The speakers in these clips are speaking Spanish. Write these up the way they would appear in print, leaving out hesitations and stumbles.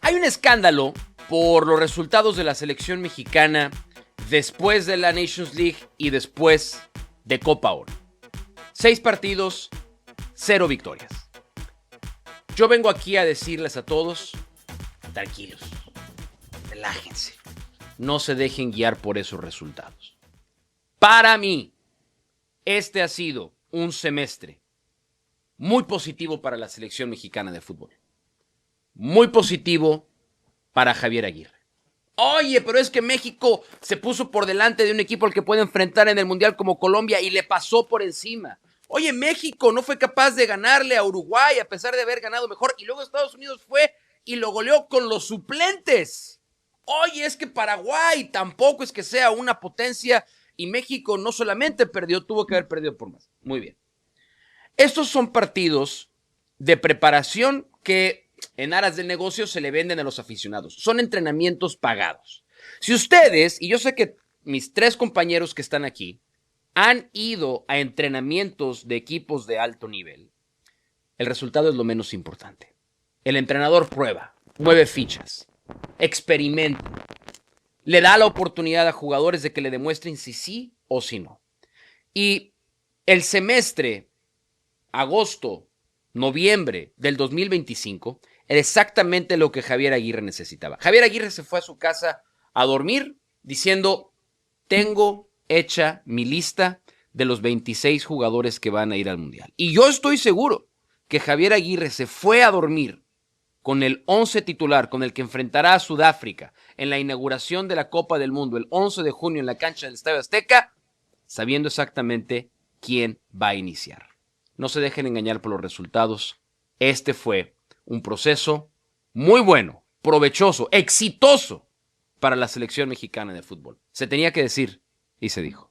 Hay un escándalo por los resultados de la selección mexicana después de la Nations League y después de Copa Oro. 6 partidos, 0 victorias. Yo vengo aquí a decirles a todos, tranquilos, relájense, no se dejen guiar por esos resultados. Para mí, este ha sido un semestre muy positivo para la selección mexicana de fútbol. Muy positivo para Javier Aguirre. Oye, pero es que México se puso por delante de un equipo al que puede enfrentar en el Mundial como Colombia y le pasó por encima. Oye, México no fue capaz de ganarle a Uruguay a pesar de haber ganado mejor. Y luego Estados Unidos fue y lo goleó con los suplentes. Oye, es que Paraguay tampoco es que sea una potencia y México no solamente perdió, tuvo que haber perdido por más. Muy bien. Estos son partidos de preparación que en aras del negocio se le venden a los aficionados. Son entrenamientos pagados. Si ustedes, y yo sé que mis 3 compañeros que están aquí, han ido a entrenamientos de equipos de alto nivel, el resultado es lo menos importante. El entrenador prueba, mueve fichas, experimenta, le da la oportunidad a jugadores de que le demuestren si sí o si no. Y el semestre, agosto, noviembre del 2025, era exactamente lo que Javier Aguirre necesitaba. Javier Aguirre se fue a su casa a dormir diciendo, tengo hecha mi lista de los 26 jugadores que van a ir al Mundial. Y yo estoy seguro que Javier Aguirre se fue a dormir con el 11 titular con el que enfrentará a Sudáfrica en la inauguración de la Copa del Mundo el 11 de junio en la cancha del Estadio Azteca, sabiendo exactamente quién va a iniciar. No se dejen engañar por los resultados. Este fue un proceso muy bueno, provechoso, exitoso para la selección mexicana de fútbol. Se tenía que decir y se dijo.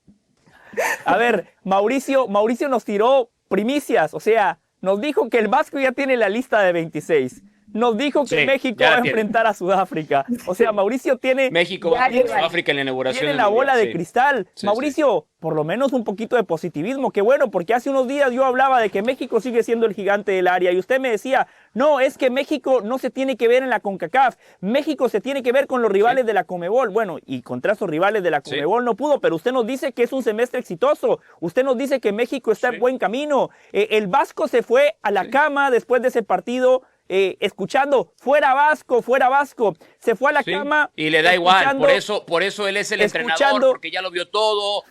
A ver, Mauricio nos tiró primicias, o sea, nos dijo que el Vasco ya tiene la lista de 26. Nos dijo que México va a enfrentar a Sudáfrica. O sea, Mauricio tiene... México va a Sudáfrica en la inauguración. Tiene la bola de cristal. Sí, Mauricio, por lo menos un poquito de positivismo. Qué bueno, porque hace unos días yo hablaba de que México sigue siendo el gigante del área y usted me decía, no, es que México no se tiene que ver en la CONCACAF. México se tiene que ver con los rivales de la CONMEBOL. Bueno, y contra esos rivales de la CONMEBOL no pudo, pero usted nos dice que es un semestre exitoso. Usted nos dice que México está en buen camino. El Vasco se fue a la cama después de ese partido. Escuchando, fuera Vasco, se fue a la cama. Y le da igual, por eso él es el entrenador, porque ya lo vio todo,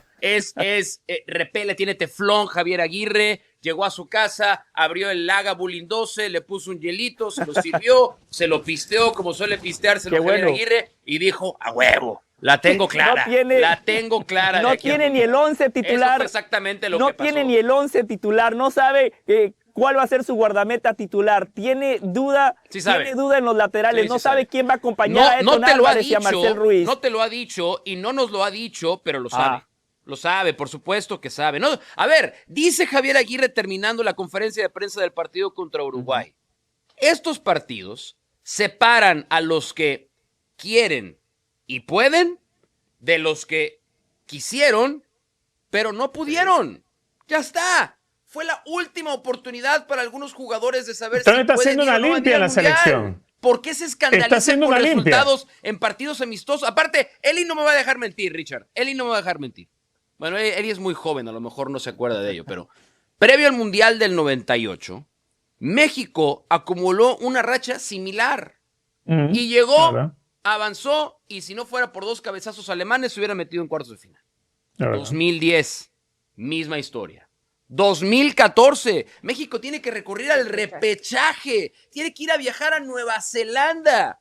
repele, tiene teflón Javier Aguirre, llegó a su casa, abrió el Lagavulin 12, le puso un hielito, se lo sirvió, se lo pisteó como suele pisteárselo Javier Aguirre y dijo, a huevo. La tengo clara, la tengo clara. No tiene ni el 11 titular. Eso fue exactamente lo que pasó. No tiene ni el 11 titular, no sabe cuál va a ser su guardameta titular. Tiene duda, tiene duda en los laterales, no sabe quién va a acompañar a Edson Álvarez y a Marcel Ruiz. No te lo ha dicho y no nos lo ha dicho, pero lo sabe. Lo sabe, por supuesto que sabe. No, a ver, dice Javier Aguirre terminando la conferencia de prensa del partido contra Uruguay. Estos partidos separan a los que quieren y pueden de los que quisieron, pero no pudieron. Ya está. Fue la última oportunidad para algunos jugadores de saber si pueden ir o no haciendo una limpia la selección. ¿Por qué se escandalizan por resultados en partidos amistosos? Aparte, Eli no me va a dejar mentir, Richard. Eli no me va a dejar mentir. Bueno, Eli es muy joven, a lo mejor no se acuerda de ello, pero previo al Mundial del 98, México acumuló una racha similar. Y llegó, avanzó, y si no fuera por 2 cabezazos alemanes, se hubiera metido en cuartos de final. 2010, misma historia. 2014, México tiene que recurrir al repechaje, tiene que ir a viajar a Nueva Zelanda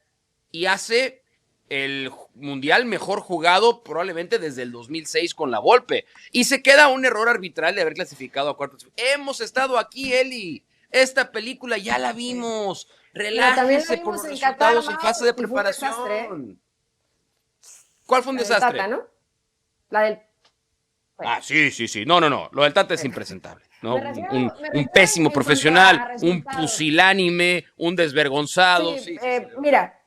y hace el mundial mejor jugado probablemente desde el 2006 con la Volpe y se queda un error arbitral de haber clasificado a cuartos. Hemos estado aquí, Eli, esta película ya la vimos, relájese con los resultados en fase de preparación. ¿Cuál fue un desastre? Tata, ¿no? La del... Sí. No. Lo del Tata es impresentable, ¿no? Un pésimo profesional, un pusilánime, un desvergonzado. Mira,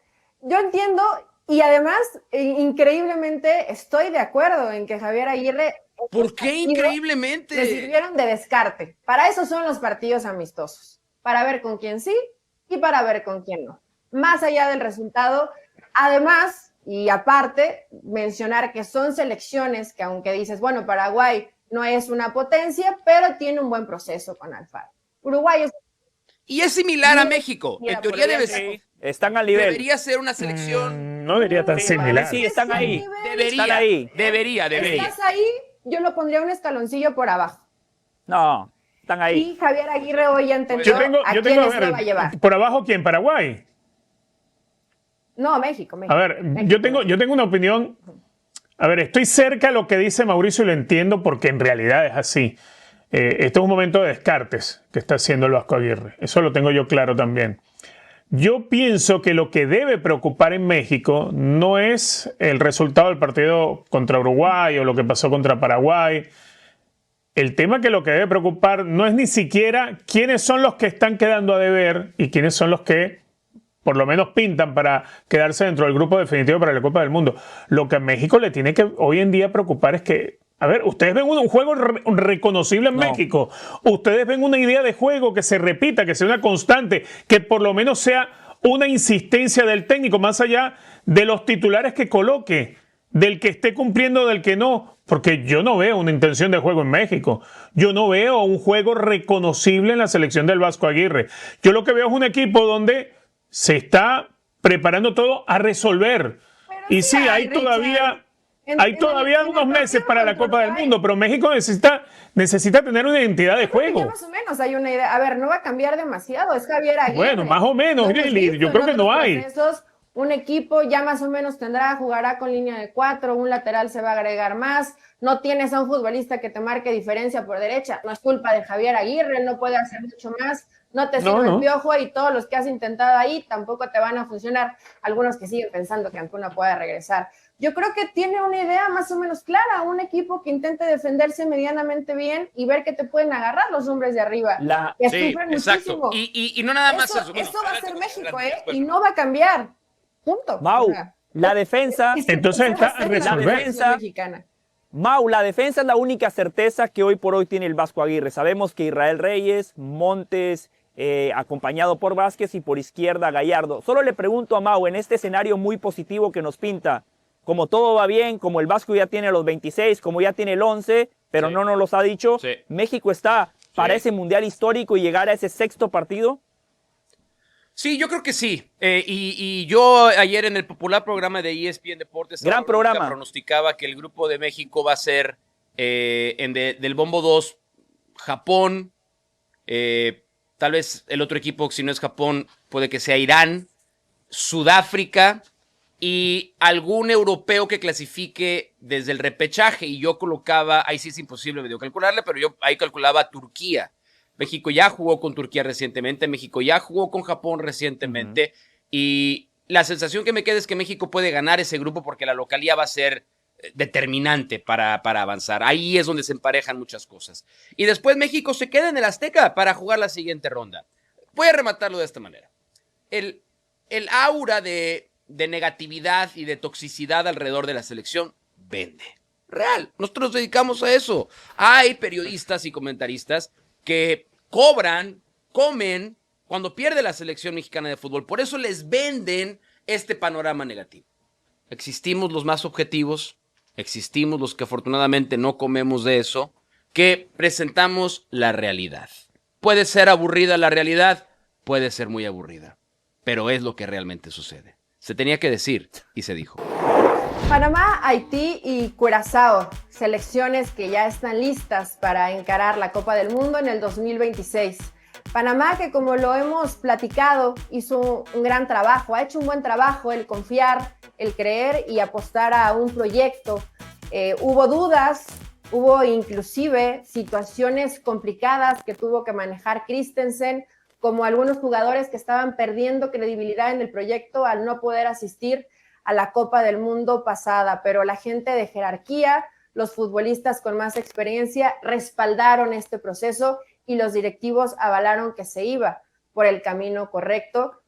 yo entiendo y además, increíblemente, estoy de acuerdo en que Javier Aguirre... ¿Por qué increíblemente? Le sirvieron de descarte. Para eso son los partidos amistosos. Para ver con quién sí y para ver con quién no. más allá del resultado. Además, y aparte, mencionar que son selecciones que aunque dices, bueno, Paraguay no es una potencia, pero tiene un buen proceso con Alfaro. Uruguay es... Y es similar a México. En teoría están al nivel. Debería ser una selección. No diría tan similar. Sí, están ahí. Están ahí. Debería. Estás ahí, yo lo pondría un escaloncillo por abajo. No, están ahí. Y Javier Aguirre hoy ya entendió a quiénes lo va a llevar. ¿Por abajo quién? ¿Paraguay? No, México. A ver, México. yo tengo una opinión. A ver, estoy cerca de lo que dice Mauricio y lo entiendo porque en realidad es así. Este es un momento de descartes que está haciendo el Vasco Aguirre. Eso lo tengo yo claro también. Yo pienso que lo que debe preocupar en México no es el resultado del partido contra Uruguay o lo que pasó contra Paraguay. El tema que lo que debe preocupar no es ni siquiera quiénes son los que están quedando a deber y quiénes son los que por lo menos pintan para quedarse dentro del grupo definitivo para la Copa del Mundo. Lo que a México le tiene que hoy en día preocupar es que, a ver, ustedes ven un juego reconocible en México. Ustedes ven una idea de juego que se repita, que sea una constante, que por lo menos sea una insistencia del técnico, más allá de los titulares que coloque, del que esté cumpliendo, del que no. Porque yo no veo una intención de juego en México. Yo no veo un juego reconocible en la selección del Vasco Aguirre. Yo lo que veo es un equipo donde se está preparando todo a resolver. Pero y sí, hay todavía unos meses para la Copa del Mundo, pero México necesita tener una identidad de juego. Más o menos hay una idea. A ver, no va a cambiar demasiado. Es Javier Aguirre. Bueno, más o menos, Lili. Yo creo que no hay. Un equipo ya más o menos jugará con línea de 4, un lateral se va a agregar más. No tienes a un futbolista que te marque diferencia por derecha. No es culpa de Javier Aguirre, no puede hacer mucho más. No te sirve el Piojo y todos los que has intentado ahí tampoco te van a funcionar. Algunos que siguen pensando que Antuna puede regresar. Yo creo que tiene una idea más o menos clara, un equipo que intente defenderse medianamente bien y ver que te pueden agarrar los hombres de arriba. Sí, exacto. Y no nada más eso. Eso va a ser México, y no va a cambiar. Punto. Mau, la defensa. Entonces está a resolver. La defensa mexicana. Mau, la defensa es la única certeza que hoy por hoy tiene el Vasco Aguirre. Sabemos que Israel Reyes, Montes, acompañado por Vázquez y por izquierda Gallardo. Solo le pregunto a Mau, en este escenario muy positivo que nos pinta, como todo va bien, como el Vasco ya tiene los 26, como ya tiene el 11, pero no nos los ha dicho, ¿México está para ese mundial histórico y llegar a ese sexto partido? Sí, yo creo que sí. Y yo ayer en el popular programa de ESPN Deportes gran programa pronosticaba que el grupo de México va a ser del bombo 2 Japón, tal vez el otro equipo, si no es Japón, puede que sea Irán, Sudáfrica y algún europeo que clasifique desde el repechaje. Y yo colocaba, ahí sí es imposible medio calcularle, pero yo ahí calculaba Turquía. México ya jugó con Turquía recientemente, México ya jugó con Japón recientemente, y la sensación que me queda es que México puede ganar ese grupo porque la localía va a ser determinante para avanzar. Ahí es donde se emparejan muchas cosas. Y después México se queda en el Azteca para jugar la siguiente ronda. Voy a rematarlo de esta manera. El aura de negatividad y de toxicidad alrededor de la selección vende. Real, nosotros nos dedicamos a eso. Hay periodistas y comentaristas que comen cuando pierde la selección mexicana de fútbol. Por eso les venden este panorama negativo. Existimos los más objetivos, existimos los que afortunadamente no comemos de eso, que presentamos la realidad. Puede ser aburrida la realidad, puede ser muy aburrida, pero es lo que realmente sucede. Se tenía que decir y se dijo. Panamá, Haití y Curazao, selecciones que ya están listas para encarar la Copa del Mundo en el 2026. Panamá, que como lo hemos platicado, hizo un gran trabajo, ha hecho un buen trabajo el confiar, el creer y apostar a un proyecto. Hubo dudas, hubo inclusive situaciones complicadas que tuvo que manejar Christensen, como algunos jugadores que estaban perdiendo credibilidad en el proyecto al no poder asistir a la Copa del Mundo pasada, pero la gente de jerarquía, los futbolistas con más experiencia respaldaron este proceso y los directivos avalaron que se iba por el camino correcto.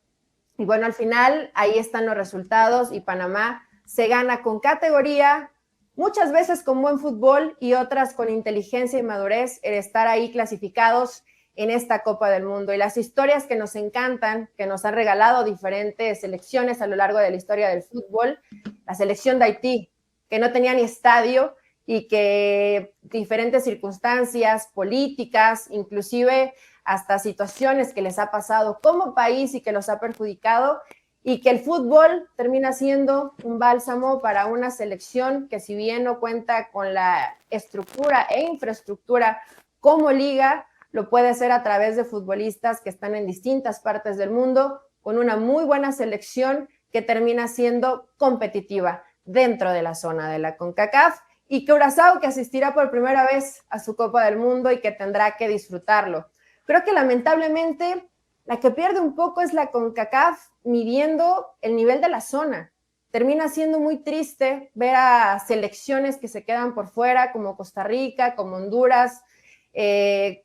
Y bueno, al final ahí están los resultados y Panamá se gana con categoría, muchas veces con buen fútbol y otras con inteligencia y madurez, el estar ahí clasificados en esta Copa del Mundo y las historias que nos encantan, que nos han regalado diferentes selecciones a lo largo de la historia del fútbol. La selección de Haití, que no tenía ni estadio y que diferentes circunstancias políticas, inclusive hasta situaciones que les ha pasado como país y que los ha perjudicado, y que el fútbol termina siendo un bálsamo para una selección que, si bien no cuenta con la estructura e infraestructura como liga, lo puede hacer a través de futbolistas que están en distintas partes del mundo, con una muy buena selección que termina siendo competitiva dentro de la zona de la CONCACAF, y Curazao, que asistirá por primera vez a su Copa del Mundo y que tendrá que disfrutarlo. Creo que lamentablemente la que pierde un poco es la CONCACAF midiendo el nivel de la zona. Termina siendo muy triste ver a selecciones que se quedan por fuera, como Costa Rica, como Honduras,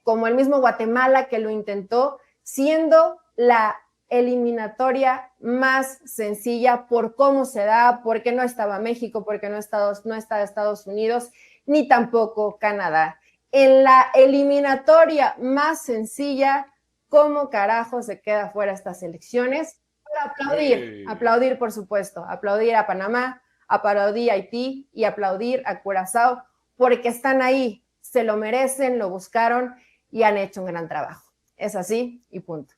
como el mismo Guatemala, que lo intentó, siendo la eliminatoria más sencilla por cómo se da, porque no estaba México, porque no estaba Estados Unidos, ni tampoco Canadá. En la eliminatoria más sencilla, ¿cómo carajo se queda fuera estas elecciones? Para aplaudir, por supuesto, aplaudir a Panamá, aplaudir a Haití y aplaudir a Curazao, porque están ahí, se lo merecen, lo buscaron y han hecho un gran trabajo. Es así y punto.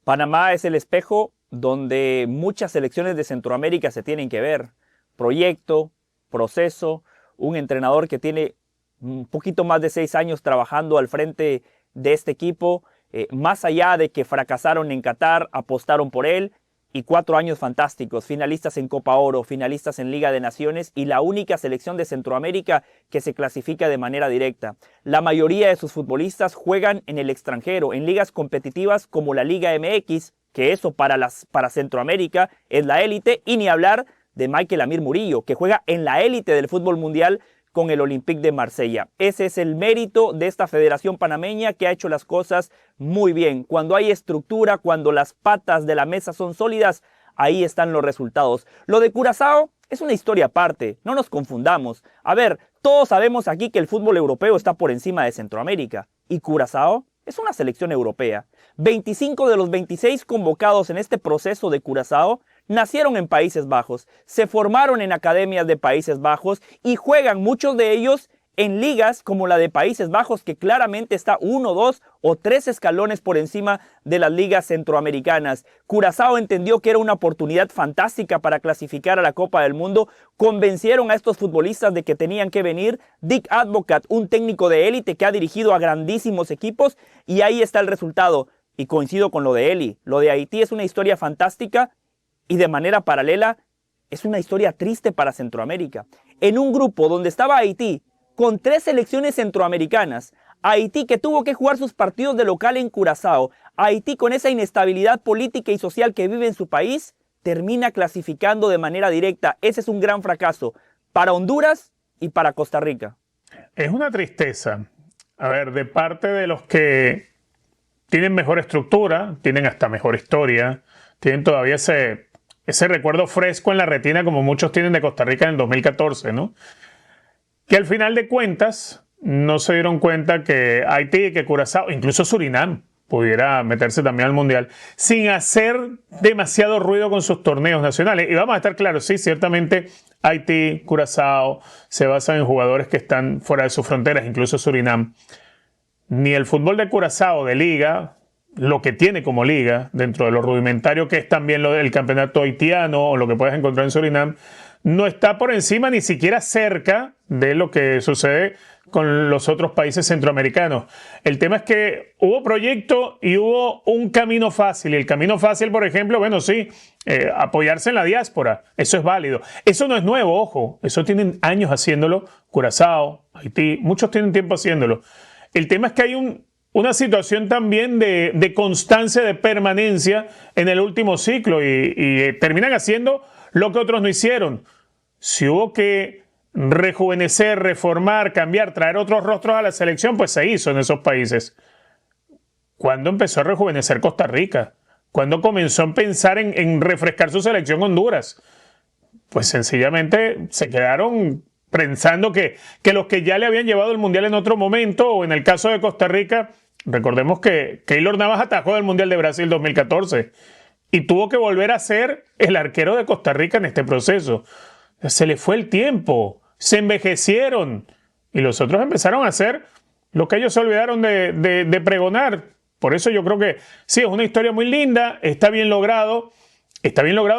Panamá es el espejo donde muchas selecciones de Centroamérica se tienen que ver. Proyecto, proceso, un entrenador que tiene un poquito más de 6 años trabajando al frente de este equipo, más allá de que fracasaron en Qatar, apostaron por él, y 4 años fantásticos, finalistas en Copa Oro, finalistas en Liga de Naciones y la única selección de Centroamérica que se clasifica de manera directa. La mayoría de sus futbolistas juegan en el extranjero, en ligas competitivas como la Liga MX, que eso para Centroamérica es la élite, y ni hablar de Michael Amir Murillo, que juega en la élite del fútbol mundial con el Olympique de Marsella. Ese es el mérito de esta federación panameña, que ha hecho las cosas muy bien. Cuando hay estructura, cuando las patas de la mesa son sólidas, ahí están los resultados. Lo de Curazao es una historia aparte, no nos confundamos. A ver, todos sabemos aquí que el fútbol europeo está por encima de Centroamérica, y Curazao es una selección europea. 25 de los 26 convocados en este proceso de Curazao nacieron en Países Bajos, se formaron en academias de Países Bajos y juegan muchos de ellos en ligas como la de Países Bajos, que claramente está 1, 2 o 3 escalones por encima de las ligas centroamericanas. Curazao entendió que era una oportunidad fantástica para clasificar a la Copa del Mundo. Convencieron a estos futbolistas de que tenían que venir. Dick Advocaat, un técnico de élite que ha dirigido a grandísimos equipos, y ahí está el resultado. Y coincido con lo de Eli. Lo de Haití es una historia fantástica, y de manera paralela es una historia triste para Centroamérica. En un grupo donde estaba Haití con 3 selecciones centroamericanas, Haití que tuvo que jugar sus partidos de local en Curazao, Haití con esa inestabilidad política y social que vive en su país, termina clasificando de manera directa. Ese es un gran fracaso para Honduras y para Costa Rica. Es una tristeza, a ver, de parte de los que tienen mejor estructura, tienen hasta mejor historia, tienen todavía ese recuerdo fresco en la retina, como muchos tienen de Costa Rica en el 2014, ¿no? Que al final de cuentas no se dieron cuenta que Haití, que Curazao, incluso Surinam pudiera meterse también al Mundial sin hacer demasiado ruido con sus torneos nacionales. Y vamos a estar claros, sí, ciertamente Haití, Curazao se basan en jugadores que están fuera de sus fronteras, incluso Surinam. Ni el fútbol de Curazao de liga, lo que tiene como liga, dentro de lo rudimentario que es también lo del campeonato haitiano o lo que puedes encontrar en Surinam, no está por encima ni siquiera cerca de lo que sucede con los otros países centroamericanos. El tema es que hubo proyecto y hubo un camino fácil. Y el camino fácil, por ejemplo, bueno, sí, apoyarse en la diáspora. Eso es válido. Eso no es nuevo, ojo. Eso tienen años haciéndolo. Curazao, Haití, muchos tienen tiempo haciéndolo. El tema es que hay una situación también de constancia, de permanencia en el último ciclo y terminan haciendo lo que otros no hicieron. Si hubo que rejuvenecer, reformar, cambiar, traer otros rostros a la selección, pues se hizo en esos países. ¿Cuándo empezó a rejuvenecer Costa Rica? ¿Cuándo comenzó a pensar en refrescar su selección Honduras? Pues sencillamente se quedaron pensando que los que ya le habían llevado el Mundial en otro momento, o en el caso de Costa Rica, recordemos que Keylor Navas atajó del Mundial de Brasil 2014 y tuvo que volver a ser el arquero de Costa Rica en este proceso. Se le fue el tiempo, se envejecieron y los otros empezaron a hacer lo que ellos se olvidaron de pregonar. Por eso yo creo que sí, es una historia muy linda, está bien logrado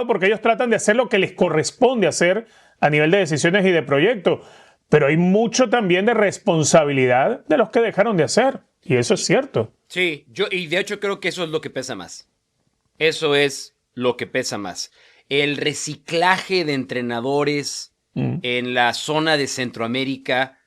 porque ellos tratan de hacer lo que les corresponde hacer a nivel de decisiones y de proyectos, pero hay mucho también de responsabilidad de los que dejaron de hacer, y eso es cierto. Sí, y de hecho creo que eso es lo que pesa más. Eso es lo que pesa más. El reciclaje de entrenadores en la zona de Centroamérica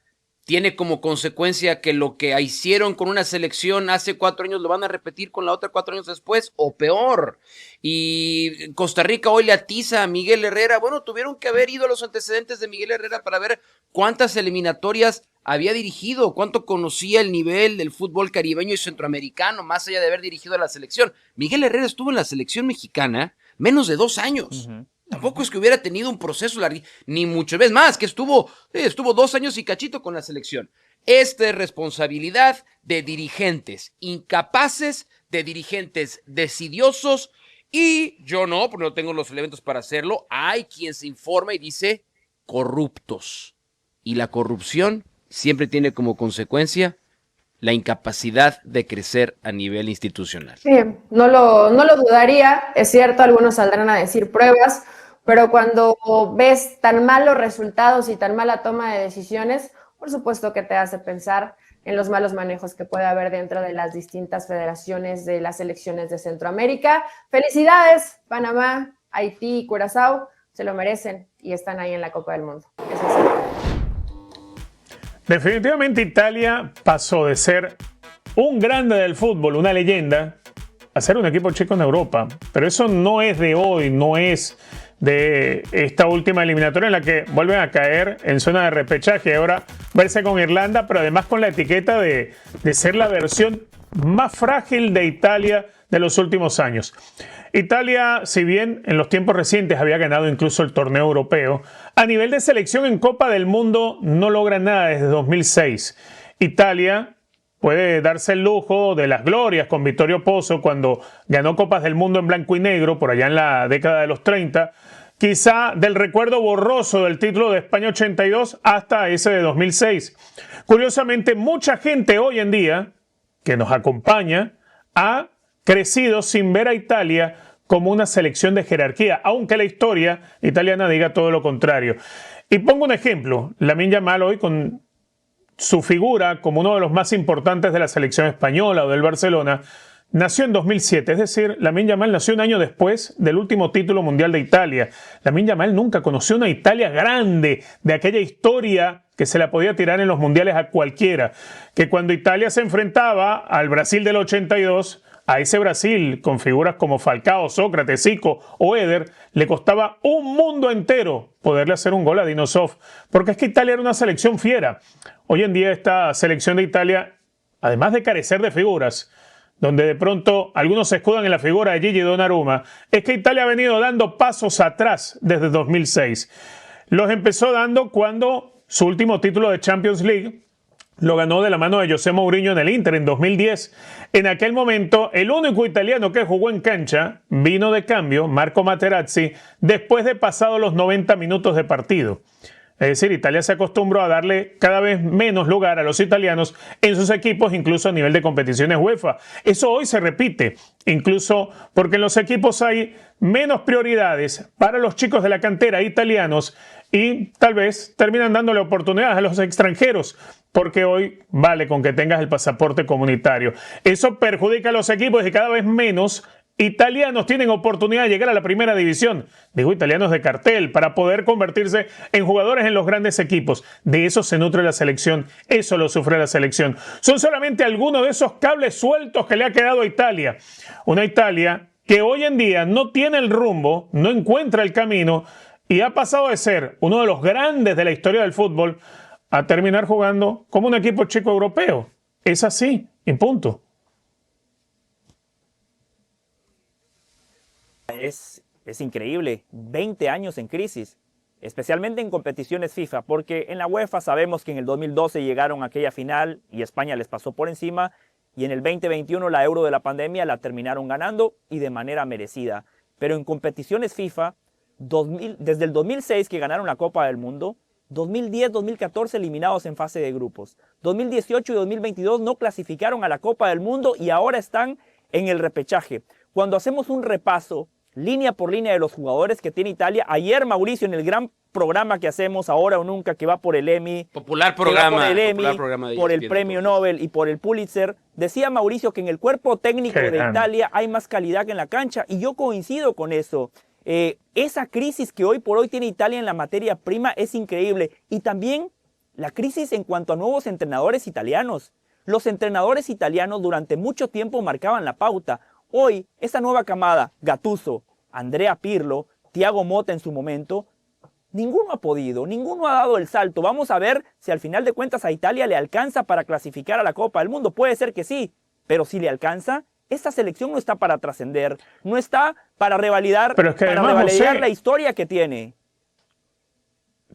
tiene como consecuencia que lo que hicieron con una selección hace 4 años lo van a repetir con la otra 4 años después, o peor. Y Costa Rica hoy le atiza a Miguel Herrera. Bueno, tuvieron que haber ido a los antecedentes de Miguel Herrera para ver cuántas eliminatorias había dirigido, cuánto conocía el nivel del fútbol caribeño y centroamericano, más allá de haber dirigido a la selección. Miguel Herrera estuvo en la selección mexicana menos de 2 años. Tampoco es que hubiera tenido un proceso largo, ni mucho más, que estuvo 2 años y cachito con la selección. Esta es responsabilidad de dirigentes incapaces, de dirigentes desidiosos, y yo no, porque no tengo los elementos para hacerlo. Hay quien se informa y dice corruptos. Y la corrupción siempre tiene como consecuencia la incapacidad de crecer a nivel institucional. Sí, no lo dudaría. Es cierto, algunos saldrán a decir pruebas, pero cuando ves tan malos resultados y tan mala toma de decisiones, por supuesto que te hace pensar en los malos manejos que puede haber dentro de las distintas federaciones de las selecciones de Centroamérica. Felicidades, Panamá, Haití y Curazao, se lo merecen y están ahí en la Copa del Mundo. Eso es cierto. Definitivamente Italia pasó de ser un grande del fútbol, una leyenda, a ser un equipo chico en Europa. Pero eso no es de hoy, no es de esta última eliminatoria en la que vuelven a caer en zona de repechaje y ahora verse con Irlanda, pero además con la etiqueta de ser la versión más frágil de Italia de los últimos años. Italia, si bien en los tiempos recientes había ganado incluso el torneo europeo, a nivel de selección en Copa del Mundo no logra nada desde 2006. Italia puede darse el lujo de las glorias con Vittorio Pozzo cuando ganó Copas del Mundo en blanco y negro por allá en la década de los 30, quizá del recuerdo borroso del título de España 82 hasta ese de 2006. Curiosamente, mucha gente hoy en día que nos acompaña ha crecido sin ver a Italia como una selección de jerarquía, aunque la historia italiana diga todo lo contrario. Y pongo un ejemplo, Lamine Yamal hoy con su figura como uno de los más importantes de la selección española o del Barcelona, nació en 2007, es decir, Lamine Yamal nació un año después del último título mundial de Italia. Lamine Yamal nunca conoció una Italia grande, de aquella historia que se la podía tirar en los mundiales a cualquiera, que cuando Italia se enfrentaba al Brasil del 82, a ese Brasil con figuras como Falcao, Sócrates, Zico o Éder, le costaba un mundo entero poderle hacer un gol a Dinosoft, porque es que Italia era una selección fiera. Hoy en día esta selección de Italia, además de carecer de figuras, donde de pronto algunos se escudan en la figura de Gigi Donnarumma, es que Italia ha venido dando pasos atrás desde 2006. Los empezó dando cuando su último título de Champions League lo ganó de la mano de José Mourinho en el Inter en 2010. En aquel momento, el único italiano que jugó en cancha vino de cambio, Marco Materazzi, después de pasados los 90 minutos de partido. Es decir, Italia se acostumbró a darle cada vez menos lugar a los italianos en sus equipos, incluso a nivel de competiciones UEFA. Eso hoy se repite, incluso porque en los equipos hay menos prioridades para los chicos de la cantera italianos y tal vez terminan dándole oportunidades a los extranjeros, porque hoy vale con que tengas el pasaporte comunitario. Eso perjudica a los equipos y cada vez menos italianos tienen oportunidad de llegar a la primera división. Digo italianos de cartel, para poder convertirse en jugadores en los grandes equipos. De eso se nutre la selección, eso lo sufre la selección. Son solamente algunos de esos cables sueltos que le ha quedado a Italia. Una Italia que hoy en día no tiene el rumbo, no encuentra el camino y ha pasado de ser uno de los grandes de la historia del fútbol a terminar jugando como un equipo chico europeo. Es así, y punto. Es increíble, 20 años en crisis. especialmente en competiciones FIFA, porque en la UEFA sabemos que en el 2012 llegaron a aquella final y España les pasó por encima, y en el 2021 la Euro de la pandemia la terminaron ganando y de manera merecida. Pero en competiciones FIFA, desde el 2006 que ganaron la Copa del Mundo, 2010, 2014 eliminados en fase de grupos, 2018 y 2022 no clasificaron a la Copa del Mundo y ahora están en el repechaje. Cuando hacemos un repaso línea por línea de los jugadores que tiene Italia, ayer Mauricio en el gran programa que hacemos Ahora o Nunca, que va por el Emmy, popular programa, por el Emmy, de por el ESPN, Premio Nobel y por el Pulitzer, decía Mauricio que en el cuerpo técnico de Italia hay más calidad que en la cancha, y yo coincido con eso. Esa crisis que hoy por hoy tiene Italia en la materia prima es increíble, y también la crisis en cuanto a nuevos entrenadores italianos. Los entrenadores italianos durante mucho tiempo marcaban la pauta. Hoy, esta nueva camada, Gattuso, Andrea Pirlo, Thiago Motta en su momento, ninguno ha podido, ninguno ha dado el salto. Vamos a ver si al final de cuentas a Italia le alcanza para clasificar a la Copa del Mundo. Puede ser que sí, pero si le alcanza, esta selección no está para trascender, no está para revalidar, pero es que además, José, la historia que tiene.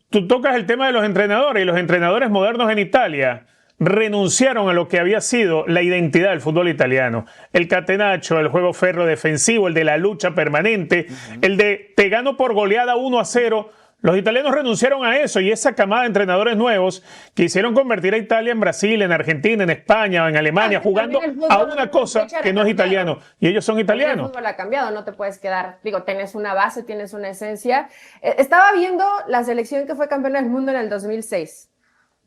Tú tocas el tema de los entrenadores, y los entrenadores modernos en Italia renunciaron a lo que había sido la identidad del fútbol italiano. El catenaccio, el juego férreo defensivo, el de la lucha permanente, el de te gano por goleada 1-0. Los italianos renunciaron a eso, y esa camada de entrenadores nuevos quisieron convertir a Italia en Brasil, en Argentina, en España, en Alemania, jugando a una cosa que no es italiano. Y ellos son italianos. El fútbol ha cambiado, no te puedes quedar. Digo, tienes una base, tienes una esencia. Estaba viendo la selección que fue campeona del mundo en el 2006.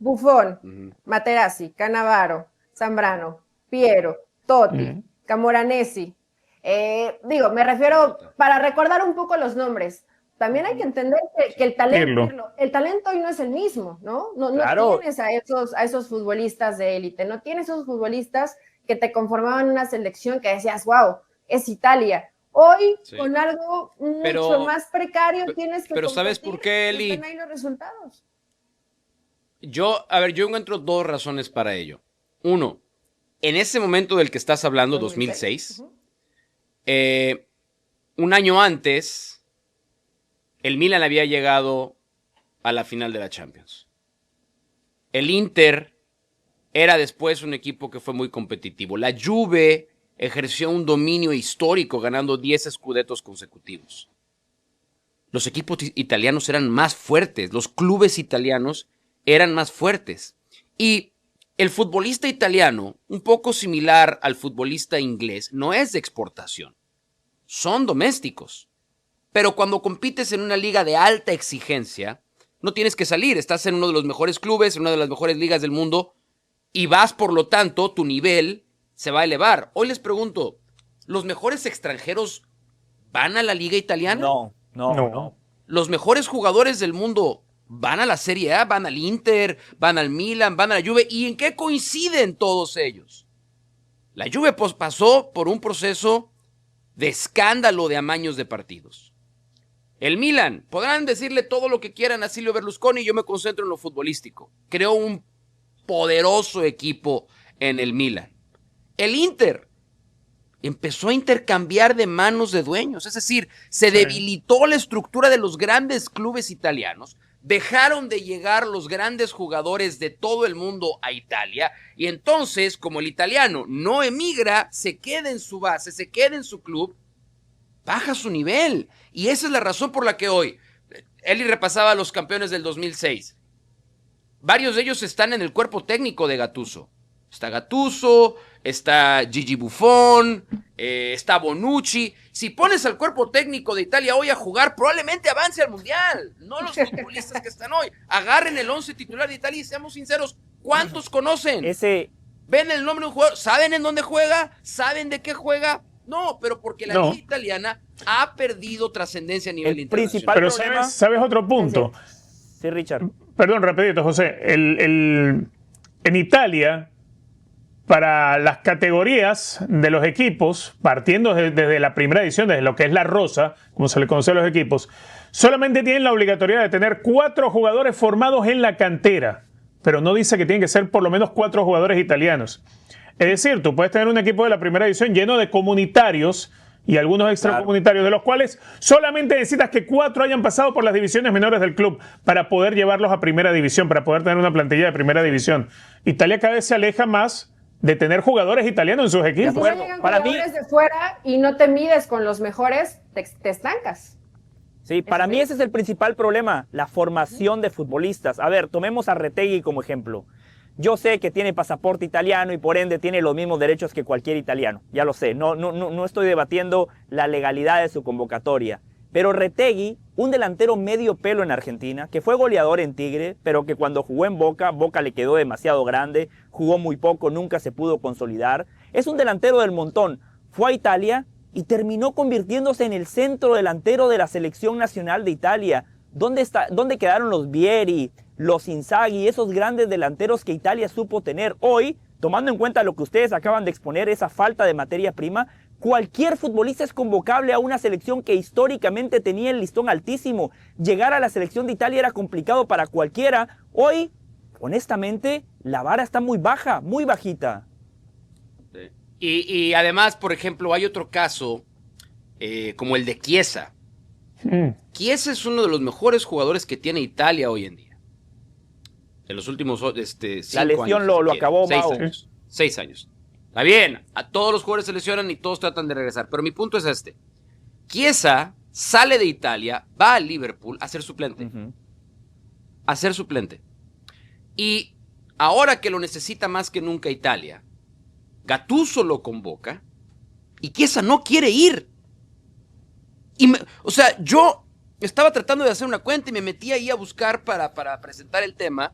Buffon, Materazzi, Cannavaro, Zambrano, Piero, Totti, Camoranesi. Me refiero, para recordar un poco los nombres, también hay que entender que el talento hoy no es el mismo, ¿no? No tienes a esos futbolistas de élite, no tienes esos futbolistas que te conformaban una selección que decías, wow, es Italia. Hoy, con algo mucho más precario, tienes que Pero ¿sabes por qué, Eli? Están ahí los resultados. Yo encuentro dos razones para ello. Uno, en ese momento del que estás hablando, 2006, un año antes, el Milan había llegado a la final de la Champions. El Inter era después un equipo que fue muy competitivo. La Juve ejerció un dominio histórico, ganando 10 scudettos consecutivos. Los equipos italianos eran más fuertes, los clubes italianos eran más fuertes. Y el futbolista italiano, un poco similar al futbolista inglés, no es de exportación. Son domésticos. Pero cuando compites en una liga de alta exigencia, no tienes que salir. Estás en uno de los mejores clubes, en una de las mejores ligas del mundo, y vas, por lo tanto, tu nivel se va a elevar. Hoy les pregunto, ¿los mejores extranjeros van a la liga italiana? No. ¿Los mejores jugadores del mundo van a la Serie A, van al Inter, van al Milan, van a la Juve? ¿Y en qué coinciden todos ellos? La Juve pasó por un proceso de escándalo de amaños de partidos. El Milan, podrán decirle todo lo que quieran a Silvio Berlusconi, yo me concentro en lo futbolístico. Creó un poderoso equipo en el Milan. El Inter empezó a intercambiar de manos de dueños, es decir, se debilitó la estructura de los grandes clubes italianos. Dejaron de llegar los grandes jugadores de todo el mundo a Italia, y entonces, como el italiano no emigra, se queda en su base, se queda en su club, baja su nivel. Y esa es la razón por la que hoy, Eli repasaba a los campeones del 2006. Varios de ellos están en el cuerpo técnico de Gattuso. Está Gattuso, está Gigi Buffon, está Bonucci. Si pones al cuerpo técnico de Italia hoy a jugar, probablemente avance al Mundial. No los futbolistas que están hoy. Agarren el 11 titular de Italia y seamos sinceros, ¿cuántos conocen? ¿Ven el nombre de un jugador? ¿Saben en dónde juega? ¿Saben de qué juega? No, pero porque la liga italiana ha perdido trascendencia a nivel internacional. Pero ¿sabes otro punto? Sí, Richard. Perdón, rapidito, José. En Italia, para las categorías de los equipos, partiendo desde la primera edición, desde lo que es la rosa, como se le conoce a los equipos, solamente tienen la obligatoriedad de tener 4 jugadores formados en la cantera, pero no dice que tienen que ser por lo menos 4 jugadores italianos. Es decir, tú puedes tener un equipo de la primera edición lleno de comunitarios y algunos extracomunitarios, de los cuales solamente necesitas que 4 hayan pasado por las divisiones menores del club para poder llevarlos a primera división, para poder tener una plantilla de primera división. Italia cada vez se aleja más de tener jugadores italianos en sus equipos. Si llegan jugadores de fuera y no te mides con los mejores, te estancas. Sí, para mí ese es el principal problema, la formación de futbolistas. A ver, tomemos a Retegui como ejemplo. Yo sé que tiene pasaporte italiano y por ende tiene los mismos derechos que cualquier italiano. Ya lo sé, no estoy debatiendo la legalidad de su convocatoria. Pero Retegui, un delantero medio pelo en Argentina, que fue goleador en Tigre, pero que cuando jugó en Boca le quedó demasiado grande, jugó muy poco, nunca se pudo consolidar. Es un delantero del montón. Fue a Italia y terminó convirtiéndose en el centro delantero de la selección nacional de Italia. ¿Dónde quedaron los Vieri, los Inzaghi, esos grandes delanteros que Italia supo tener? Hoy, tomando en cuenta lo que ustedes acaban de exponer, esa falta de materia prima, cualquier futbolista es convocable a una selección que históricamente tenía el listón altísimo. Llegar a la selección de Italia era complicado para cualquiera. Hoy, honestamente, la vara está muy baja, muy bajita. Y además, por ejemplo, hay otro caso como el de Chiesa. Chiesa es uno de los mejores jugadores que tiene Italia hoy en día. En los últimos 5 años. La lesión lo acabó, 6 años. Está bien, a todos los jugadores se lesionan y todos tratan de regresar. Pero mi punto es este. Chiesa sale de Italia, va a Liverpool a ser suplente. A ser suplente. Y ahora que lo necesita más que nunca Italia, Gattuso lo convoca y Chiesa no quiere ir. O sea, yo estaba tratando de hacer una cuenta y me metí ahí a buscar para presentar el tema.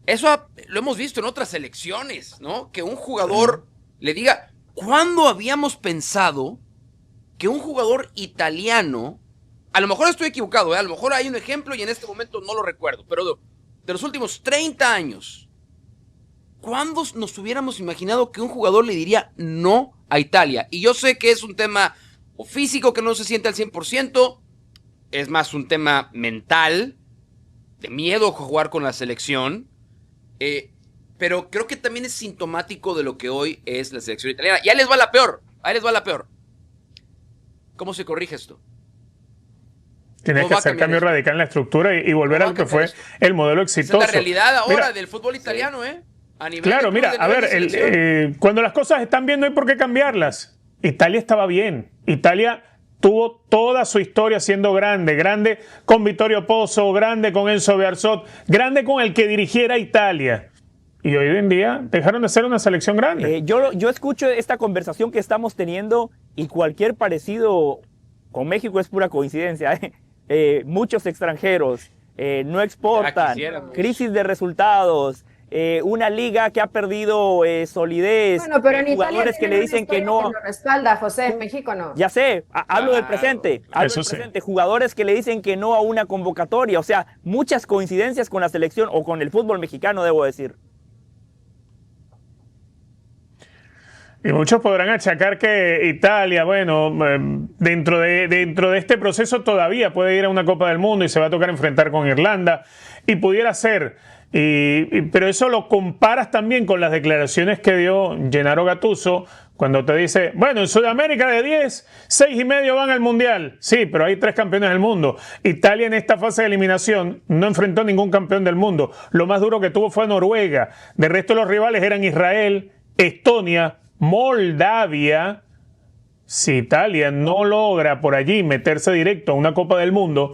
Eso lo hemos visto en otras selecciones, ¿no? Que un jugador le diga, ¿cuándo habíamos pensado que un jugador italiano, a lo mejor estoy equivocado, a lo mejor hay un ejemplo y en este momento no lo recuerdo, pero de los últimos 30 años, ¿cuándo nos hubiéramos imaginado que un jugador le diría no a Italia? Y yo sé que es un tema físico que no se siente al 100%, es más un tema mental, de miedo a jugar con la selección, pero creo que también es sintomático de lo que hoy es la selección italiana. Y ahí les va la peor. ¿Cómo se corrige esto? Tienes que hacer cambio radical en la estructura y volver a lo que fue el modelo exitoso. Esa es la realidad ahora del fútbol italiano, ¿eh? A nivel claro, mira, a ver, cuando las cosas están bien no hay por qué cambiarlas. Italia estaba bien. Italia tuvo toda su historia siendo grande con Vittorio Pozzo, grande con Enzo Bearzot, grande con el que dirigiera Italia. Y hoy en día dejaron de ser una selección grande. Yo escucho esta conversación que estamos teniendo y cualquier parecido con México es pura coincidencia. Muchos extranjeros no exportan, crisis de resultados, una liga que ha perdido solidez. Bueno, pero en jugadores Italia que le dicen que no. lo respalda, José, en México no. Ya sé, hablo del presente. Jugadores que le dicen que no a una convocatoria. O sea, muchas coincidencias con la selección o con el fútbol mexicano, debo decir. Y muchos podrán achacar que Italia, bueno, dentro de este proceso todavía puede ir a una Copa del Mundo y se va a tocar enfrentar con Irlanda y pudiera ser. Pero eso lo comparas también con las declaraciones que dio Gennaro Gattuso cuando te dice, bueno, en Sudamérica de 10, 6 y medio van al Mundial. Sí, pero hay 3 campeones del mundo. Italia en esta fase de eliminación no enfrentó a ningún campeón del mundo. Lo más duro que tuvo fue a Noruega. De resto los rivales eran Israel, Estonia, Moldavia. Si Italia no logra por allí meterse directo a una Copa del Mundo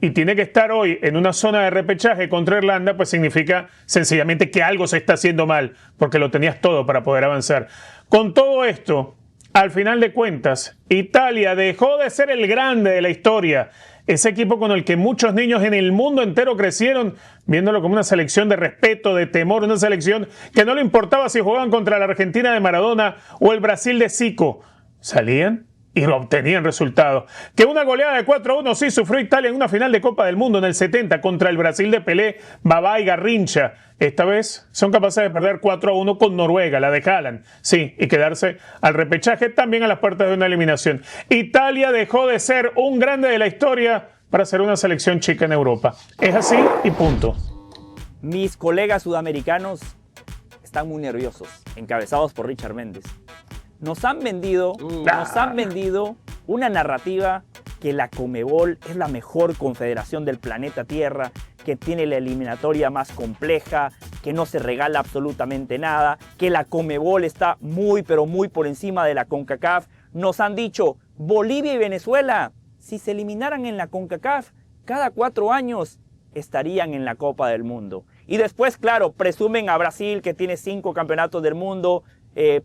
y tiene que estar hoy en una zona de repechaje contra Irlanda, pues significa sencillamente que algo se está haciendo mal, porque lo tenías todo para poder avanzar. Con todo esto, al final de cuentas, Italia dejó de ser el grande de la historia, ese equipo con el que muchos niños en el mundo entero crecieron, viéndolo como una selección de respeto, de temor, una selección que no le importaba si jugaban contra la Argentina de Maradona o el Brasil de Zico. Salían y lo obtenían resultados. Que una goleada de 4-1 sí sufrió Italia en una final de Copa del Mundo en el 70 contra el Brasil de Pelé, Babá y Garrincha. Esta vez son capaces de perder 4-1 con Noruega, la de Haaland. Sí, y quedarse al repechaje, también a las puertas de una eliminación. Italia dejó de ser un grande de la historia para ser una selección chica en Europa. Es así y punto. Mis colegas sudamericanos están muy nerviosos, encabezados por Richard Méndez. nos han vendido una narrativa que la Conmebol es la mejor confederación del planeta Tierra, que tiene la eliminatoria más compleja, que no se regala absolutamente nada, que la Conmebol está muy pero muy por encima de la CONCACAF. Nos han dicho, Bolivia y Venezuela, si se eliminaran en la CONCACAF, cada 4 años estarían en la Copa del Mundo. Y después, claro, presumen a Brasil, que tiene 5 campeonatos del mundo,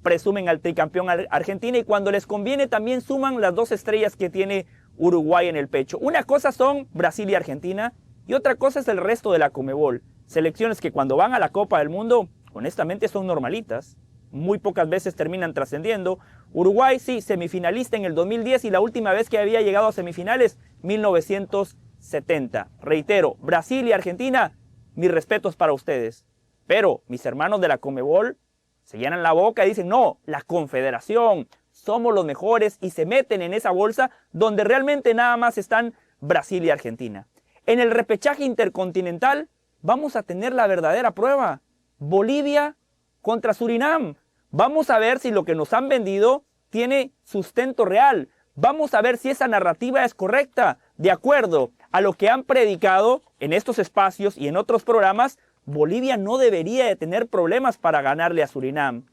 presumen al tricampeón Argentina, y cuando les conviene también suman las 2 estrellas que tiene Uruguay en el pecho. Una cosa son Brasil y Argentina, y otra cosa es el resto de la Conmebol. Selecciones que cuando van a la Copa del Mundo, honestamente son normalitas. Muy pocas veces terminan trascendiendo. Uruguay sí, semifinalista en el 2010, y la última vez que había llegado a semifinales, 1970. Reitero, Brasil y Argentina, mis respetos para ustedes. Pero mis hermanos de la Conmebol se llenan la boca y dicen, no, la Confederación, somos los mejores, y se meten en esa bolsa donde realmente nada más están Brasil y Argentina. En el repechaje intercontinental vamos a tener la verdadera prueba. Bolivia contra Surinam. Vamos a ver si lo que nos han vendido tiene sustento real. Vamos a ver si esa narrativa es correcta. De acuerdo a lo que han predicado en estos espacios y en otros programas, Bolivia no debería de tener problemas para ganarle a Surinam.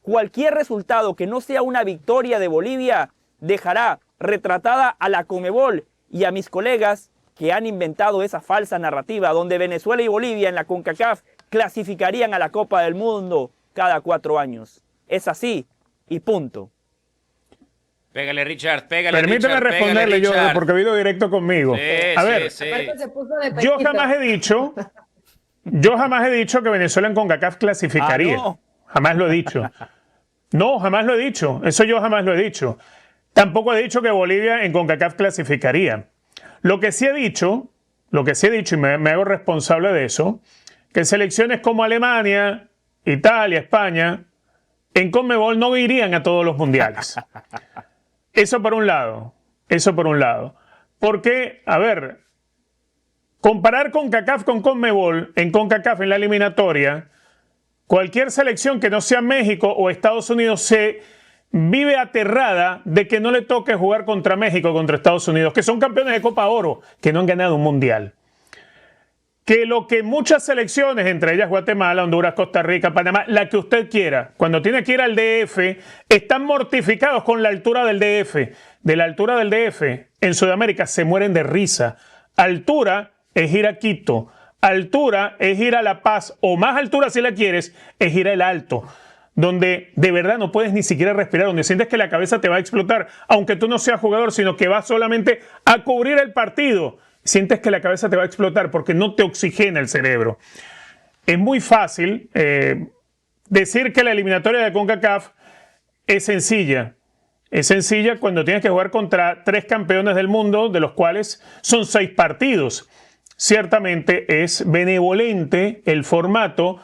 Cualquier resultado que no sea una victoria de Bolivia dejará retratada a la Conmebol y a mis colegas que han inventado esa falsa narrativa donde Venezuela y Bolivia en la CONCACAF clasificarían a la Copa del Mundo cada 4 años. Es así y punto. Pégale, Richard, pégale. Permíteme Richard, responderle pégale, yo, porque vino directo conmigo. Sí, a ver, sí. yo jamás he dicho que Venezuela en CONCACAF clasificaría. No. Jamás lo he dicho. No, jamás lo he dicho. Eso yo jamás lo he dicho. Tampoco he dicho que Bolivia en CONCACAF clasificaría. Lo que sí he dicho, y me hago responsable de eso, que selecciones como Alemania, Italia, España, en CONMEBOL no irían a todos los mundiales. Eso por un lado. Porque, a ver, comparar CONCACAF con CONMEBOL, en CONCACAF en la eliminatoria, cualquier selección que no sea México o Estados Unidos se vive aterrada de que no le toque jugar contra México, contra Estados Unidos, que son campeones de Copa Oro, que no han ganado un mundial. Que lo que muchas selecciones, entre ellas Guatemala, Honduras, Costa Rica, Panamá, la que usted quiera, cuando tiene que ir al DF, están mortificados con la altura del DF. De la altura del DF, en Sudamérica se mueren de risa. Altura es ir a Quito, altura es ir a La Paz, o más altura si la quieres, es ir al Alto, donde de verdad no puedes ni siquiera respirar, donde sientes que la cabeza te va a explotar, aunque tú no seas jugador, sino que vas solamente a cubrir el partido. Sientes que la cabeza te va a explotar porque no te oxigena el cerebro. Es muy fácil decir que la eliminatoria de CONCACAF es sencilla. Es sencilla cuando tienes que jugar contra 3 campeones del mundo, de los cuales son 6 partidos. Ciertamente es benevolente el formato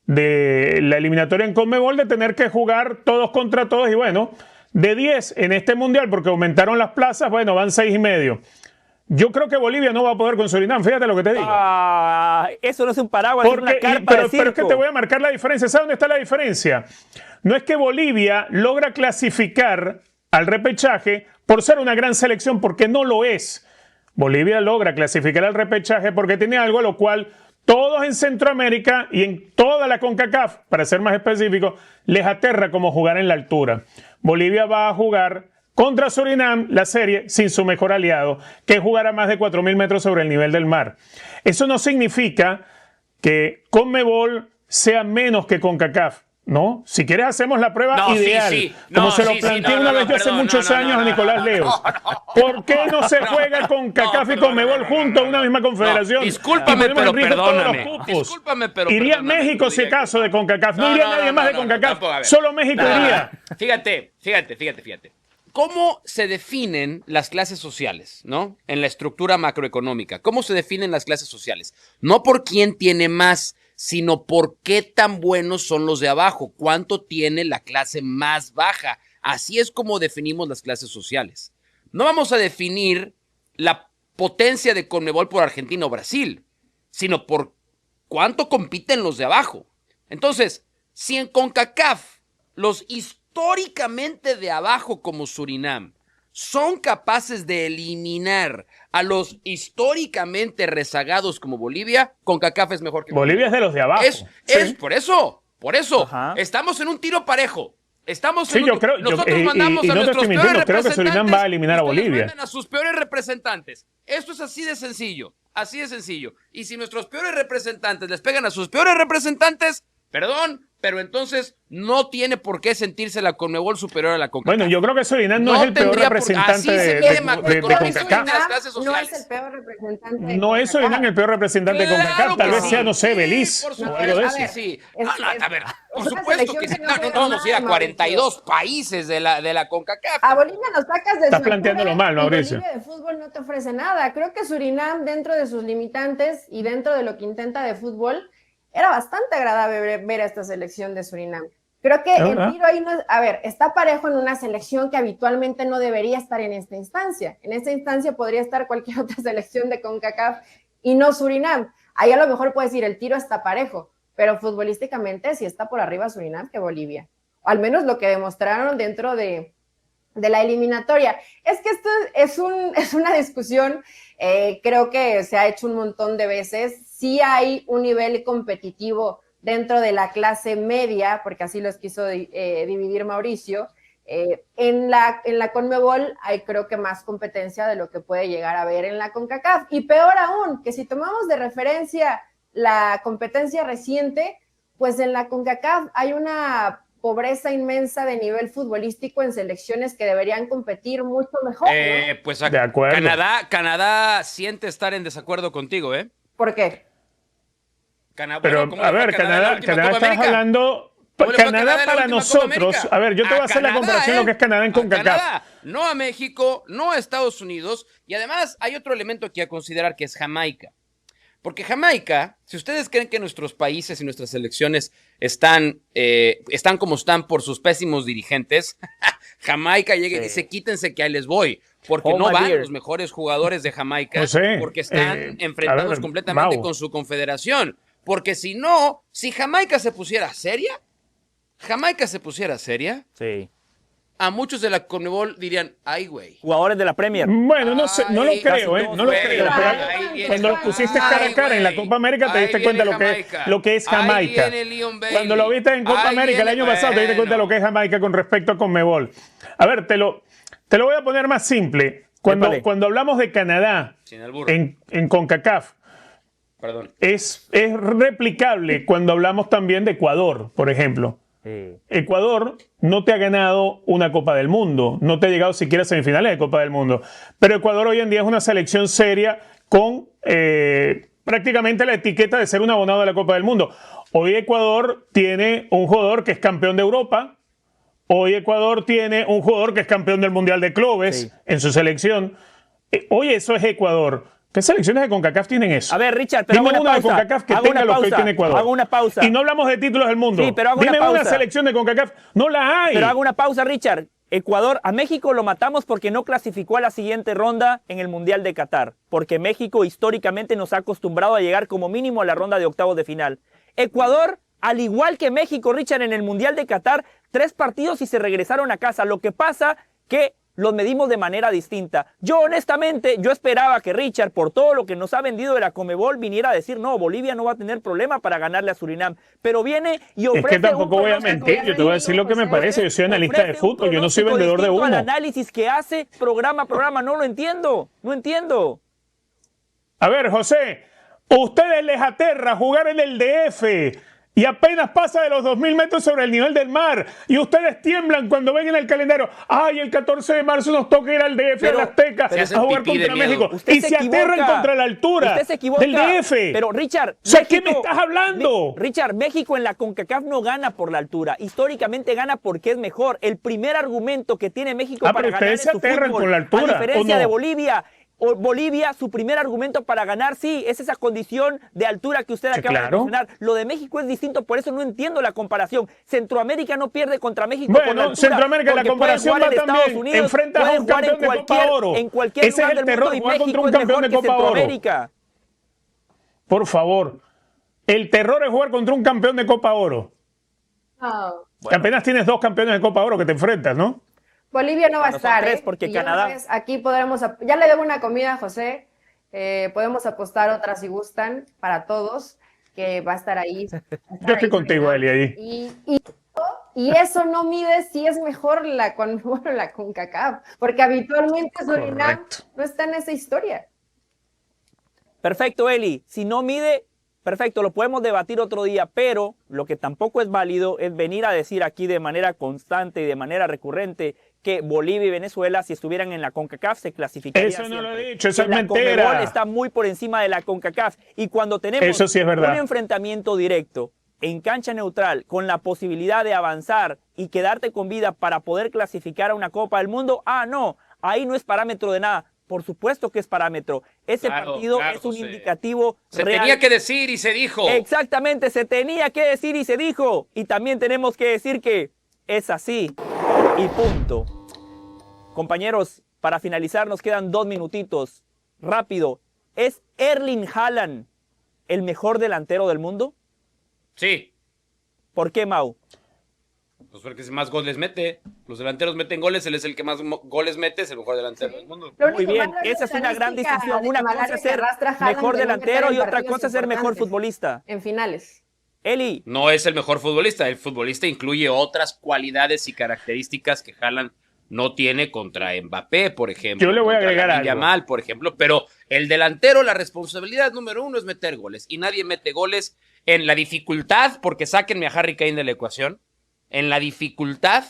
de la eliminatoria en CONMEBOL de tener que jugar todos contra todos, y bueno, de 10 en este mundial, porque aumentaron las plazas, bueno, van 6,5. Yo creo que Bolivia no va a poder con Surinam, fíjate lo que te digo. Eso no es un paraguas, es una carpa de circo. Pero es que te voy a marcar la diferencia. ¿Sabes dónde está la diferencia? No es que Bolivia logra clasificar al repechaje por ser una gran selección, porque no lo es. Bolivia logra clasificar al repechaje porque tiene algo a lo cual todos en Centroamérica y en toda la CONCACAF, para ser más específico, les aterra como jugar en la altura. Bolivia va a jugar contra Surinam la serie sin su mejor aliado, que jugará a más de 4.000 metros sobre el nivel del mar. Eso no significa que CONMEBOL sea menos que CONCACAF, ¿no? Si quieres hacemos la prueba ideal, como se lo planteé una vez yo hace muchos años a Nicolás Leos. ¿Por qué no se juega CONCACAF y CONMEBOL juntos a una misma confederación? Discúlpame, pero perdóname. Iría México si acaso de CONCACAF, no iría nadie más de CONCACAF, solo México iría. Fíjate. ¿Cómo se definen las clases sociales, ¿no? En la estructura macroeconómica. ¿Cómo se definen las clases sociales? No por quién tiene más, sino por qué tan buenos son los de abajo. ¿Cuánto tiene la clase más baja? Así es como definimos las clases sociales. No vamos a definir la potencia de CONMEBOL por Argentina o Brasil, sino por cuánto compiten los de abajo. Entonces, si en CONCACAF los históricos históricamente de abajo como Surinam son capaces de eliminar a los históricamente rezagados como Bolivia, CONCACAF es mejor que Bolivia es de los de abajo. Es por eso. Ajá. Estamos en un tiro parejo. Nosotros mandamos y a no te nuestros estoy mintiendo, peores creo que Surinam va a eliminar a ustedes Bolivia. mandan a sus peores representantes. Esto es así de sencillo. Y si nuestros peores representantes les pegan a sus peores representantes, perdón, pero entonces no tiene por qué sentirse la Conmebol superior a la CONCACAF. Bueno, yo creo que Surinam no es el peor representante de CONCACAF. No es el peor representante de No es Surinam el peor representante de CONCACAF. Tal vez sea, no sé, Belice o algo de eso. A ver, por supuesto que sí. No vamos a ir a 42 países de la CONCACAF. A Bolivia nos sacas de Estás planteándolo mal, Mauricio. Bolivia de fútbol no te ofrece nada. Creo que Surinam, dentro de sus limitantes y dentro de lo que intenta de fútbol, era bastante agradable ver a esta selección de Surinam. Creo que el tiro ahí no es, está parejo en una selección que habitualmente no debería estar en esta instancia. En esta instancia podría estar cualquier otra selección de CONCACAF y no Surinam. Ahí a lo mejor puedes decir, el tiro está parejo, pero futbolísticamente sí está por arriba Surinam que Bolivia. O al menos lo que demostraron dentro de la eliminatoria. Es que esto es una discusión, creo que se ha hecho un montón de veces. Sí hay un nivel competitivo dentro de la clase media, porque así los quiso dividir Mauricio. En la Conmebol hay creo que más competencia de lo que puede llegar a haber en la CONCACAF. Y peor aún, que si tomamos de referencia la competencia reciente, pues en la CONCACAF hay una pobreza inmensa de nivel futbolístico en selecciones que deberían competir mucho mejor, ¿no? Pues de acuerdo. Canadá siente estar en desacuerdo contigo, ¿eh? ¿Por qué? Pero, a ver, Canadá estás hablando... Canadá para nosotros... A ver, yo te voy a hacer la comparación de lo que es Canadá en CONCACAF. No a México, no a Estados Unidos. Y además hay otro elemento aquí a considerar que es Jamaica. Porque Jamaica, si ustedes creen que nuestros países y nuestras selecciones están como están por sus pésimos dirigentes, Jamaica llega y dice, quítense que ahí les voy. Porque no van los mejores jugadores de Jamaica, porque están enfrentados completamente con su confederación. Porque si Jamaica se pusiera seria, sí, a muchos de la Conmebol dirían, ay, güey. Jugadores de la Premier. Bueno, no sé, no lo creo, no lo creo. Pero cuando lo pusiste cara a cara en la Copa América, te diste cuenta lo que es Jamaica. Cuando lo viste en Copa América el año pasado, te diste cuenta de lo que es Jamaica con respecto a Conmebol. A ver, te lo voy a poner más simple. Cuando hablamos de Canadá en CONCACAF, es replicable cuando hablamos también de Ecuador, por ejemplo. Ecuador no te ha ganado una Copa del Mundo, no te ha llegado siquiera a semifinales de Copa del Mundo, pero Ecuador hoy en día es una selección seria con prácticamente la etiqueta de ser un abonado de la Copa del Mundo. Hoy Ecuador tiene un jugador que es campeón de Europa, hoy Ecuador tiene un jugador que es campeón del Mundial de Clubes en su selección. Hoy eso es Ecuador. ¿Qué selecciones de CONCACAF tienen eso? A ver, Richard, pero dime una de CONCACAF que tenga lo que hoy tiene Ecuador. Hago una pausa. Y no hablamos de títulos del mundo. Sí, pero hago dime una pausa. Una selección de CONCACAF. No la hay. Pero hago una pausa, Richard. Ecuador, a México lo matamos porque no clasificó a la siguiente ronda en el Mundial de Qatar. Porque México históricamente nos ha acostumbrado a llegar como mínimo a la ronda de octavos de final. Ecuador, al igual que México, Richard, en el Mundial de Qatar, 3 partidos y se regresaron a casa. Lo que pasa que los medimos de manera distinta. Yo honestamente, esperaba que Richard, por todo lo que nos ha vendido de la Conmebol, viniera a decir, no, Bolivia no va a tener problema para ganarle a Surinam. Pero viene y ofrece... Es que tampoco voy a mentir, yo te voy a decir lo que me parece. Yo soy analista de fútbol, yo no soy vendedor de humo. El análisis que hace programa a programa, no lo entiendo, no entiendo. A ver, José, ustedes les aterra jugar en el DF y apenas pasa de los 2.000 metros sobre el nivel del mar. Y ustedes tiemblan cuando ven en el calendario, ay, el 14 de marzo nos toca ir al DF, a la Azteca, a jugar contra México. Y se aterran contra la altura del DF. Pero, Richard, ¿qué me estás hablando? Richard, México en la CONCACAF no gana por la altura. Históricamente gana porque es mejor. El primer argumento que tiene México para ganar es su fútbol. Con la altura, a diferencia de Bolivia, su primer argumento para ganar, sí, es esa condición de altura que usted acaba de mencionar. Lo de México es distinto, por eso no entiendo la comparación. Centroamérica no pierde contra México por la altura. Centroamérica, la comparación va también. Unidos, enfrentas a un campeón de Copa Oro. En cualquier lugar del mundo, y México es mejor que Centroamérica. Por favor, el terror es jugar contra un campeón de Copa Oro. Bueno. Apenas tienes 2 campeones de Copa Oro que te enfrentas, ¿no? Bolivia no va a estar, 3 porque y Canadá. Vez, aquí podremos, ya le debo una comida a José, podemos apostar otras si gustan, para todos, que va a estar ahí. Yo estoy contigo, Eli, ahí. Y eso no mide si es mejor la CONCACAF, porque habitualmente Surinam no está en esa historia. Perfecto, Eli. Si no mide, perfecto, lo podemos debatir otro día, pero lo que tampoco es válido es venir a decir aquí de manera constante y de manera recurrente que Bolivia y Venezuela, si estuvieran en la CONCACAF, se clasificarían. Eso no siempre. lo he dicho, eso es mentira. La CONMEBOL está muy por encima de la CONCACAF. Y cuando tenemos eso sí es verdad. un enfrentamiento directo en cancha neutral, con la posibilidad de avanzar y quedarte con vida para poder clasificar a una Copa del Mundo, no, ahí no es parámetro de nada. Por supuesto que es parámetro. Ese partido es un indicativo se real. tenía que decir y se dijo. Exactamente, se tenía que decir y se dijo. Y también tenemos que decir que es así. Y punto. Compañeros, para finalizar nos quedan 2 minutitos. Rápido. ¿Es Erling Haaland el mejor delantero del mundo? Sí. ¿Por qué, Mau? Pues porque más goles mete. Los delanteros meten goles, él es el que más goles mete, es el mejor delantero del mundo. Muy bien, esa es una gran distinción. Una cosa es ser mejor delantero y otra cosa es ser mejor futbolista. En finales. Eli. No es el mejor futbolista. El futbolista incluye otras cualidades y características que Haaland no tiene contra Mbappé, por ejemplo. Yo le voy a agregar algo. Yamal, por ejemplo. Pero el delantero, la responsabilidad número 1 es meter goles. Y nadie mete goles en la dificultad, porque sáquenme a Harry Kane de la ecuación, en la dificultad,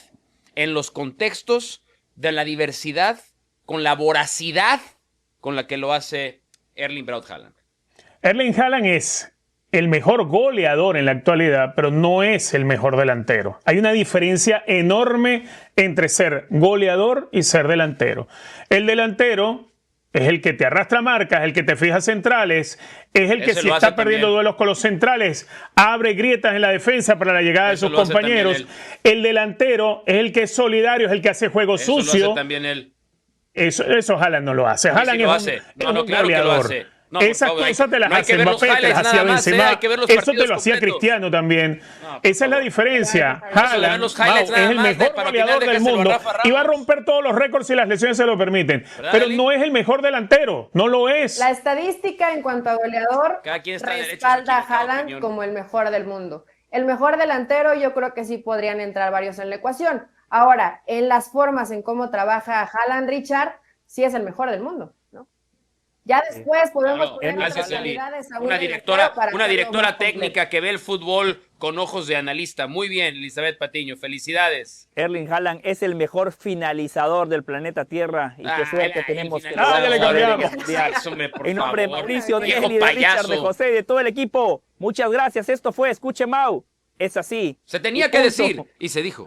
en los contextos de la diversidad, con la voracidad con la que lo hace Erling Braut Haaland. Erling Haaland es el mejor goleador en la actualidad, pero no es el mejor delantero. Hay una diferencia enorme entre ser goleador y ser delantero. El delantero es el que te arrastra marcas, el que te fija centrales, es el que si está perdiendo duelos con los centrales, abre grietas en la defensa para la llegada de sus compañeros. El delantero es el que es solidario, es el que hace juego sucio. Lo hace también él. Eso Haaland no lo hace. Haaland es un claro goleador. Que lo hace. No, esas cosas te las hace Mbappé, te las hacía Benzema. Eso te lo hacía Cristiano también. Esa es la diferencia. Haaland es el mejor goleador del mundo y va a romper todos los récords si las lesiones se lo permiten. Pero no es el mejor delantero, no lo es. La estadística en cuanto a goleador respalda a Haaland como el mejor del mundo. El mejor delantero yo creo que sí podrían entrar varios en la ecuación. Ahora, en las formas en cómo trabaja Haaland, Richard, sí es el mejor del mundo, ¿no? Ya después podemos poner una directora técnica que ve el fútbol con ojos de analista. Muy bien, Elizabeth Patiño, felicidades. Erling Haaland es el mejor finalizador del planeta Tierra y qué suerte tenemos que en nombre de Mauricio, de Eli, de Richard, de José y de todo el equipo. Muchas gracias. Esto fue Escuche Mau. Es así. Se tenía que decir y se dijo.